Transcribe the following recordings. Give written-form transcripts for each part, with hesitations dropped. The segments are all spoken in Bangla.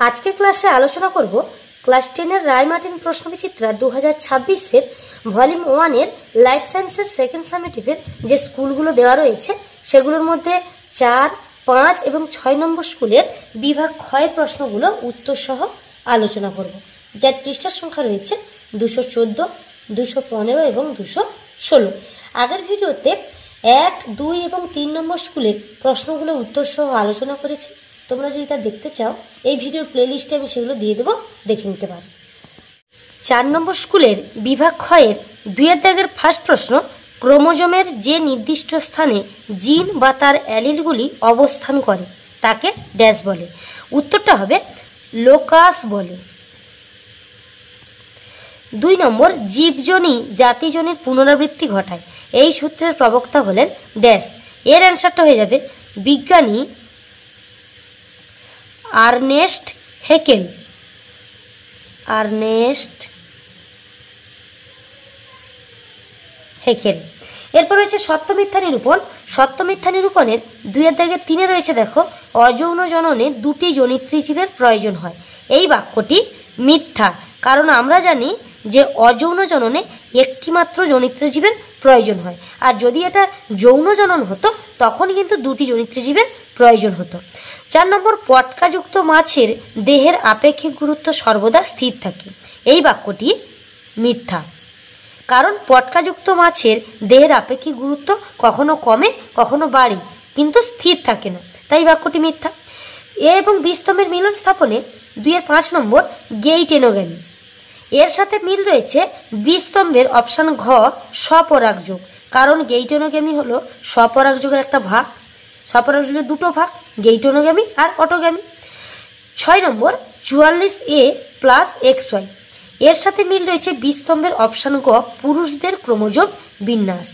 আজকের ক্লাসে আলোচনা করব ক্লাস 10-এর রায়মার্টিন প্রশ্নবিচিত্রা 2026-এর ভলিউম 1-এর লাইফ সায়েন্সের সেকেন্ড সামেটিভের যে স্কুলগুলো দেওয়া রয়েছে সেগুলোর মধ্যে 4, 5 এবং 6 নম্বর স্কুলের বিভাগ ক্ষয়ের প্রশ্নগুলো উত্তর সহ আলোচনা করব, যার পৃষ্ঠার সংখ্যা রয়েছে 214, 215 এবং 216। আগের ভিডিওতে 1, 2 এবং 3 নম্বর স্কুলের প্রশ্নগুলো উত্তর সহ আলোচনা করেছি। তোমরা যদি তা দেখতে চাও এই ভিডিওর প্লেলিস্টে আমি সেগুলো দিয়ে দেবো, দেখে নিতে পারো। 4 নম্বর স্কুলের বিভাগ ক্ষয়ের 2-এর দাগের ফার্স্ট প্রশ্ন, ক্রোমোজোমের যে নির্দিষ্ট স্থানে জিন বা তার অ্যালিলগুলি অবস্থান করে তাকে ড্যাশ বলে। উত্তরটা হবে লোকাস বলে। 2 নম্বর, জীবজনী জাতিজনীর পুনরাবৃত্তি ঘটায় এই সূত্রের প্রবক্তা হলেন ড্যাশ। এর অ্যান্সারটা হয়ে যাবে বিজ্ঞানী আর্নেস্ট হেকেল। এরপর রয়েছে সত্য মিথ্যা নিরূপণ। সত্য মিথ্যা নিরূপণের 2-এর দাগের 3-এ রয়েছে দেখো, অযৌন জননে 2টি জনিত্রী জীবের প্রয়োজন হয়। এই বাক্যটি মিথ্যা, কারণ আমরা জানি যে অযৌন জননে একটি মাত্র জনিত্রী জীবের প্রয়োজন হয়, আর যদি এটা যৌন জনন হতো তখন কিন্তু 2টি জনিত্রী জীবের প্রয়োজন হতো। 4 নম্বর, পটকাযুক্ত মাছের দেহের আপেক্ষিক গুরুত্ব সর্বদা স্থির থাকে। এই বাক্যটি মিথ্যা, কারণ পটকাযুক্ত মাছের দেহের আপেক্ষিক গুরুত্ব কখনো কমে কখনো বাড়ে, কিন্তু স্থির থাকে না, তাই বাক্যটি মিথ্যা। এ এবং বি স্তম্ভের মিলন স্থাপনে 2-এর 5 নম্বর গেইটেনোগ্যামি। এর সাথে মিল রয়েছে বি স্তম্ভের অপশান ঘ স্বপরাগযোগ, কারণ গেইটেনোগ্যামি হলো স্বপরাগযোগের একটা ভাগ। স্বপরাগযোগের 2টো ভাগ, গেইটেনোগ্যামি আর অটোগ্যামি। 6 নম্বর 44A + XY। এর সাথে মিল রয়েছে বি স্তম্ভের অপশান গ পুরুষদের ক্রোমোজোম বিন্যাস।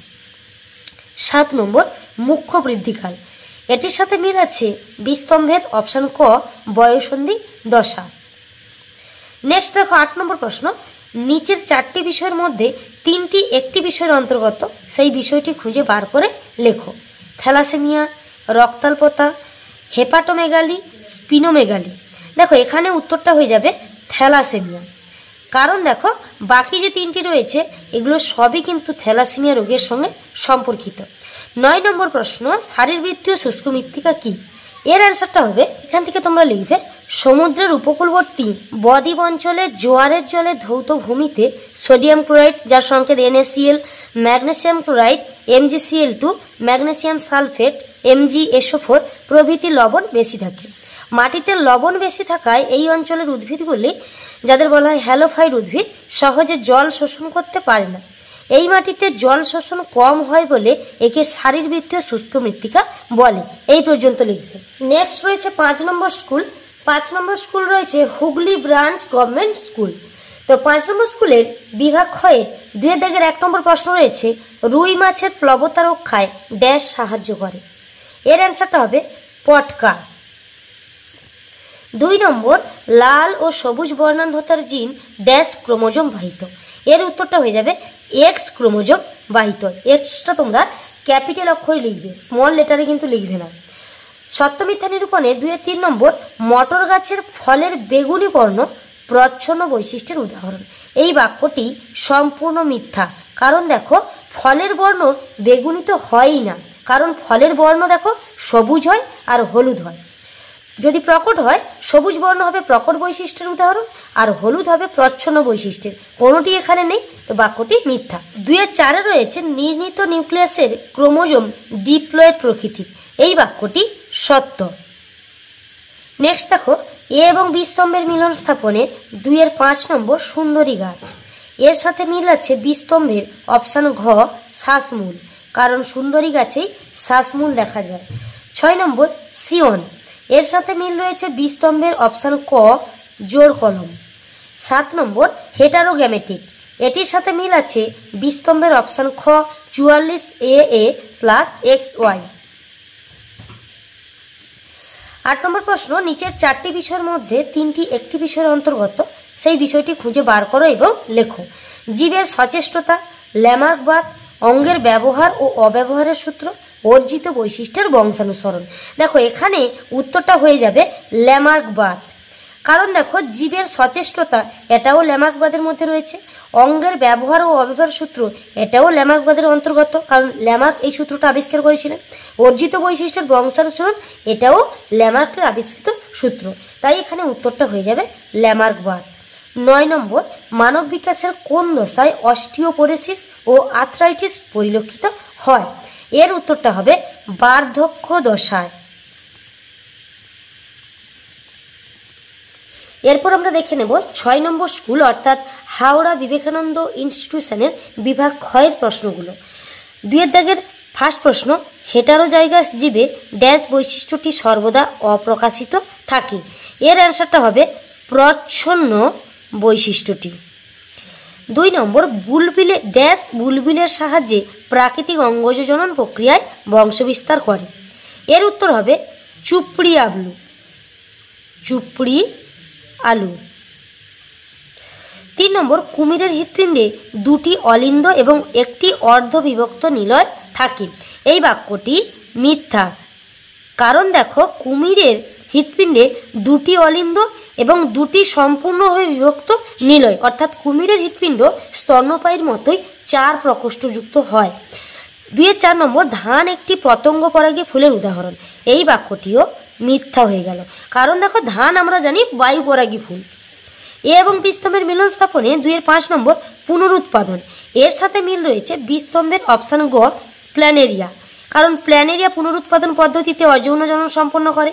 7 নম্বর মুখ্য বৃদ্ধিকাল। এটির সাথে মিল আছে বি স্তম্ভের অপশান ক বয়ঃসন্ধি দশা। নেক্সট দেখো 8 নম্বর প্রশ্ন, নিচের 4টি বিষয়ের মধ্যে 3টি একটি বিষয়ের অন্তর্গত, সেই বিষয়টি খুঁজে বার করে লেখো। থ্যালাসেমিয়া, রক্তাল্পতা, হেপাটোমেগালি, স্পিনোমেগালি। দেখো এখানে উত্তরটা হয়ে যাবে থ্যালাসেমিয়া, কারণ দেখো বাকি যে 3টি রয়েছে এগুলো সবই কিন্তু থ্যালাসেমিয়া রোগের সঙ্গে সম্পর্কিত। 9 নম্বর প্রশ্ন, শারীরবৃত্তীয় শুষ্ক মৃত্তিকা কি? এর অ্যান্সারটা হবে, এখান থেকে তোমরা লিখবে সমুদ্রের উপকূলবর্তী বদ্বীপ অঞ্চলে জোয়ারের জলে ধৌত ভূমিতে সোডিয়াম ক্লোরাইড, যার সংকেত NaCl, magnesium chloride MgCl2, magnesium sulphate MgSO4 প্রভৃতি লবণ বেশি থাকে। মাটিতে লবণ বেশি থাকায় এই অঞ্চলের উদ্ভিদগুলি, যাদের বলা হয় হ্যালোফাইট উদ্ভিদ, সহজে জল শোষণ করতে পারে না। এই মাটিতে জল শোষণ কম হয় বলে একে শারীরবৃত্তীয় শুষ্ক মৃত্তিকা বলে। এই পর্যন্ত লিখবে। নেক্সট রয়েছে 5 নম্বর স্কুল। 5 নম্বর স্কুল রয়েছে হুগলি ব্রাঞ্চ গভর্নমেন্ট স্কুল। তো 5 নম্বর স্কুলের বিভাগ ক্ষয়ের 2-এর দাগের 1 নম্বর প্রশ্ন রয়েছে, রুই মাছের প্লবতা রক্ষায় ড্যাশ সাহায্য করে। এর অ্যান্সারটা হবে পটকা। 2 নম্বর, লাল ও সবুজ বর্ণান্ধতার জিন ড্যাশ ক্রোমোজোম বাহিত। এর উত্তরটা হয়ে যাবে এক্স ক্রোমোজোম বাহিত। এক্সটা তোমরা ক্যাপিটাল অক্ষরে লিখবে, স্মল লেটারে কিন্তু লিখবে না। সত্য মিথ্যা নিরূপণে 2-এর 3 নম্বর, মটর গাছের ফলের বেগুনি বর্ণ প্রচ্ছন্ন বৈশিষ্ট্যের উদাহরণ। এই বাক্যটি সম্পূর্ণ মিথ্যা, কারণ দেখো ফলের বর্ণ বেগুনি তো হয়ই না, কারণ ফলের বর্ণ দেখো সবুজ হয় আর হলুদ হয়। যদি প্রকট হয় সবুজ বর্ণ হবে প্রকট বৈশিষ্ট্যের উদাহরণ, আর হলুদ হবে প্রচ্ছন্ন বৈশিষ্ট্যের, কোনোটি এখানে নেই, তো বাক্যটি মিথ্যা। 2-এর 4-এ রয়েছে নির্ণীত নিউক্লিয়াসের ক্রোমোজোম ডিপ্লয়েড প্রকৃতির। এই বাক্যটি সত্য। নেক্সট দেখো, এ এবং বি স্তম্ভের মিলন স্থাপনে 2-এর 5 নম্বর সুন্দরী গাছ। এর সাথে মিল আছে বি স্তম্ভের অপশান ঘ শ্বাসমূল, কারণ সুন্দরী গাছেই শ্বাসমূল দেখা যায়। 6 নম্বর সিয়ন। এর সাথে মিল রয়েছে বি স্তম্ভের অপশান ক জোর কলম। 7 নম্বর হেটারোগ্যামেটিক। এটির সাথে মিল আছে বি স্তম্ভের অপশান খ 44AA + XY। 8 নম্বর প্রশ্ন, নিচের 4টি বিষয়ের মধ্যে 3টি একটি বিষয়ের অন্তর্গত, সেই বিষয়টি খুঁজে বার করো এবং লেখো। জীবের সচেষ্টতা, ল্যামার্কবাদ, অঙ্গের ব্যবহার ও অব্যবহারের সূত্র, অর্জিত বৈশিষ্ট্যের বংশানুসরণ। দেখো এখানে উত্তরটা হয়ে যাবে ল্যামার্কবাদ, কারণ দেখো জীবের সচেষ্টতা এটাও ল্যামার্কবাদের মধ্যে রয়েছে। অঙ্গের ব্যবহার ও অব্যবহার সূত্র এটাও ল্যামার্কবাদের অন্তর্গত, কারণ ল্যামার্ক এই সূত্রটা আবিষ্কার করেছিলেন। অর্জিত বৈশিষ্ট্যের বংশানুসরণ এটাও ল্যামার্কের আবিষ্কৃত সূত্র। তাই এখানে উত্তরটা হয়ে যাবে ল্যামার্কবাদ। 9 নম্বর, মানব বিকাশের কোন দশায় অস্টিওপোরোসিস ও আর্থ্রাইটিস পরিলক্ষিত হয়? এর উত্তরটা হবে বার্ধক্য দশায়। এরপর আমরা দেখে নেব 6 নম্বর স্কুল অর্থাৎ হাওড়া বিবেকানন্দ ইনস্টিটিউশনের বিভাগ ক্ষয়ের প্রশ্নগুলো। 2 দাগের ফার্স্ট প্রশ্ন, হেটারোজাইগাস জীবে ড্যাশ বৈশিষ্ট্যটি সর্বদা অপ্রকাশিত থাকে। এর অ্যান্সারটা হবে প্রচ্ছন্ন বৈশিষ্ট্যটি। 2 নম্বর, বুলবিলে ড্যাশ বুলবিলের সাহায্যে প্রাকৃতিক অঙ্গজ জনন প্রক্রিয়ায় বংশবিস্তার করে। এর উত্তর হবে চুপড়ি আলু। চুপড়ি আলু। 3 নম্বর, কুমিরের হৃৎপিণ্ডে 2টি অলিন্দ এবং 1টি অর্ধবিভক্ত নিলয় থাকে। এই বাক্যটি মিথ্যা, কারণ দেখো কুমিরের হৃৎপিণ্ডে 2টি অলিন্দ এবং 2টি সম্পূর্ণভাবে বিভক্ত নিলয়, অর্থাৎ কুমিরের হৃৎপিণ্ড স্তন্যপায়ীর মতোই 4 প্রকোষ্ঠযুক্ত হয়। 4 নম্বর, ধান একটি পতঙ্গ পরাগী ফুলের উদাহরণ। এই বাক্যটিও মিথ্যা হয়ে গেল, কারণ দেখো ধান আমরা জানি বায়ু পরাগী ফুল। এ এবং বি স্তম্ভের মিলন স্থাপনে 5 নম্বর, পুনরুৎপাদন। এর সাথে মিল রয়েছে বি স্তম্ভের অপশান গ প্ল্যানেরিয়া, কারণ প্ল্যানেরিয়া পুনরুৎপাদন পদ্ধতিতে অযৌন জনন সম্পন্ন করে।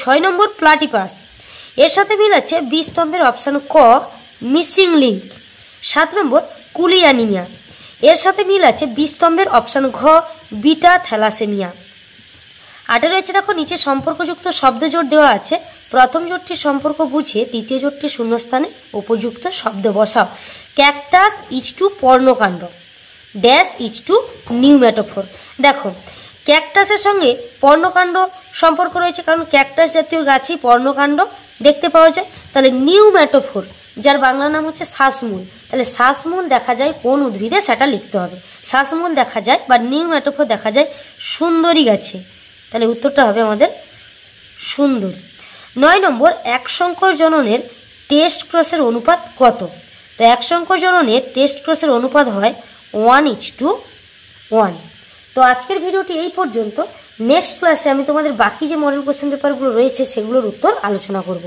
6 নম্বর, প্লাটিপাস। এর সাথে মিল আছে বি স্তম্ভের অপশান ক মিসিং লিঙ্ক। 7 নম্বর, কুলিয়ানিমিয়া। এর সাথে মিল আছে বি স্তম্ভের অপশান ঘ বিটা থ্যালাসেমিয়া। 8 রয়েছে দেখো নিচে সম্পর্কযুক্ত শব্দ জোট দেওয়া আছে। প্রথম জোটটির সম্পর্ক বুঝে দ্বিতীয় জোটটির শূন্যস্থানে উপযুক্ত শব্দ বসাও। ক্যাকটাস ইজ টু পর্ণকাণ্ড, ড্যাশ ইজ টু নিউম্যাটোফোর। দেখো ক্যাকটাসের সঙ্গে পর্ণকাণ্ড সম্পর্ক রয়েছে, কারণ ক্যাকটাস জাতীয় গাছেই পর্ণকাণ্ড দেখতে পাওয়া যায়। তাহলে নিউম্যাটোফোর, যার বাংলা নাম হচ্ছে শ্বাসমূল, তাহলে শ্বাসমূল দেখা যায় কোন উদ্ভিদে সেটা লিখতে হবে। শ্বাসমূল দেখা যায় বা নিউম্যাটোফোর দেখা যায় সুন্দরী গাছে, তাহলে উত্তরটা হবে আমাদের সুন্দরী। 9 নম্বর, এক সংকর জননের টেস্ট ক্রসের অনুপাত কত? তো এক সংকর জননের টেস্ট ক্রসের অনুপাত হয় 1:1। তো আজকের ভিডিওটি এই পর্যন্ত। নেক্সট ক্লাসে আমি তোমাদের বাকি যে মডেল কোশ্চেন পেপারগুলো রয়েছে সেগুলোর উত্তর আলোচনা করব।